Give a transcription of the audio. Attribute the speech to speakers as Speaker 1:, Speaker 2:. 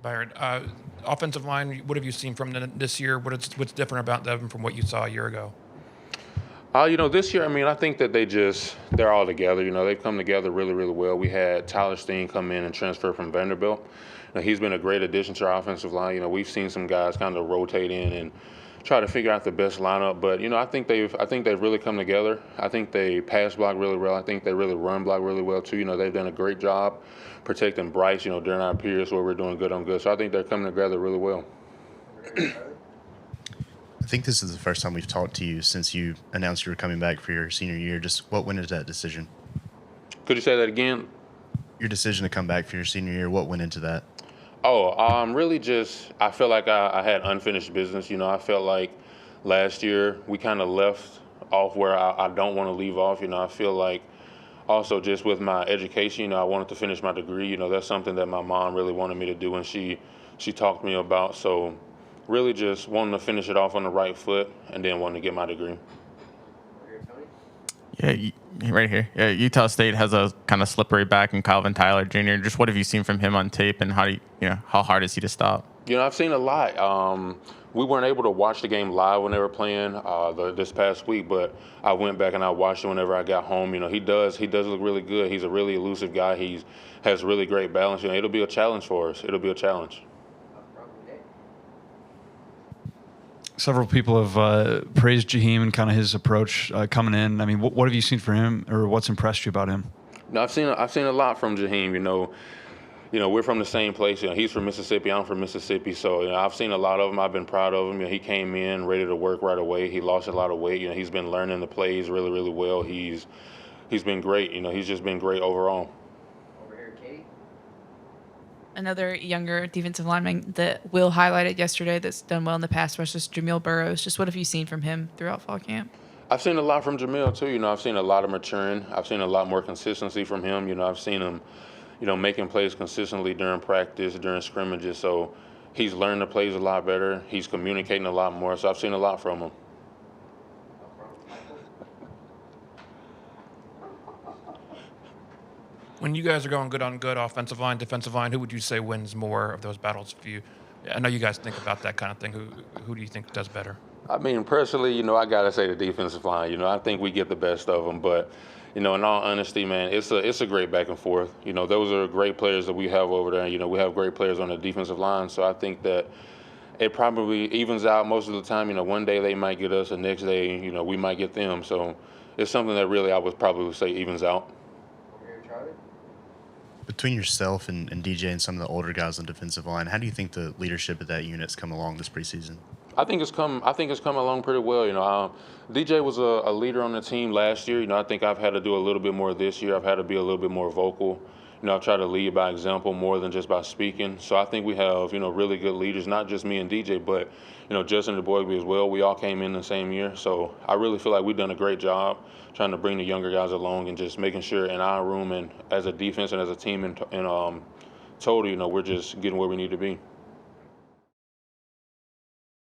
Speaker 1: Byron, offensive line, what have you seen from them this year? What's different about them from what you saw a year ago?
Speaker 2: This year, I mean, I think that they're all together. They've come together really, really well. We had Tyler Steen come in and transfer from Vanderbilt. He's been a great addition to our offensive line. We've seen some guys kind of rotate in and try to figure out the best lineup. But I think they've really come together. I think they pass block really well. I think they really run block really well too. They've done a great job protecting Bryce. During our periods where we're doing good on good. So I think they're coming together really well.
Speaker 3: I think this is the first time we've talked to you since you announced you were coming back for your senior year. Just what went into that decision?
Speaker 2: Could you say that again?
Speaker 3: Your decision to come back for your senior year, what went into that?
Speaker 2: Really just I felt like I had unfinished business. I felt like last year we kind of left off where I don't want to leave off. I feel like also just with my education, I wanted to finish my degree. That's something that my mom really wanted me to do, and she talked to me about. So really just wanting to finish it off on the right foot and then wanting to get my degree.
Speaker 4: Yeah, right here. Yeah, Utah State has a kind of slippery back in Calvin Tyler Jr. Just what have you seen from him on tape, and how hard is he to stop?
Speaker 2: I've seen a lot. We weren't able to watch the game live when they were playing this past week, but I went back and I watched it whenever I got home. He does look really good. He's a really elusive guy. He has really great balance. It'll be a challenge for us. It'll be a challenge.
Speaker 5: Several people have praised Jaheim and kind of his approach coming in. I mean, what have you seen for him, or what's impressed you about him?
Speaker 2: No, I've seen a lot from Jaheim. We're from the same place. He's from Mississippi. I'm from Mississippi. So I've seen a lot of him. I've been proud of him. He came in ready to work right away. He lost a lot of weight. He's been learning the plays really, really well. He's been great. He's just been great overall.
Speaker 6: Another younger defensive lineman that Will highlighted yesterday that's done well in the pass rush is Jamil Burroughs. Just what have you seen from him throughout fall camp?
Speaker 2: I've seen a lot from Jamil too. I've seen a lot of maturing. I've seen a lot more consistency from him. I've seen him, making plays consistently during practice, during scrimmages. So he's learned the plays a lot better. He's communicating a lot more. So I've seen a lot from him.
Speaker 1: When you guys are going good on good, offensive line, defensive line, who would you say wins more of those battles? I know you guys think about that kind of thing. Who do you think does better?
Speaker 2: I mean, personally, I gotta say the defensive line. I think we get the best of them, but in all honesty, man, it's a great back and forth. Those are great players that we have over there. We have great players on the defensive line, so I think that it probably evens out most of the time. One day they might get us, the next day, we might get them. So it's something that really I would probably say evens out.
Speaker 3: Between yourself and DJ and some of the older guys on defensive line, how do you think the leadership of that unit's come along this preseason?
Speaker 2: I think it's come along pretty well. DJ was a leader on the team last year. I think I've had to do a little bit more this year. I've had to be a little bit more vocal. I've tried to lead by example more than just by speaking. So I think we have, really good leaders, not just me and DJ, but, Justin DeBoigby as well. We all came in the same year. So I really feel like we've done a great job trying to bring the younger guys along and just making sure in our room and as a defense and as a team in total, we're just getting where we need to be.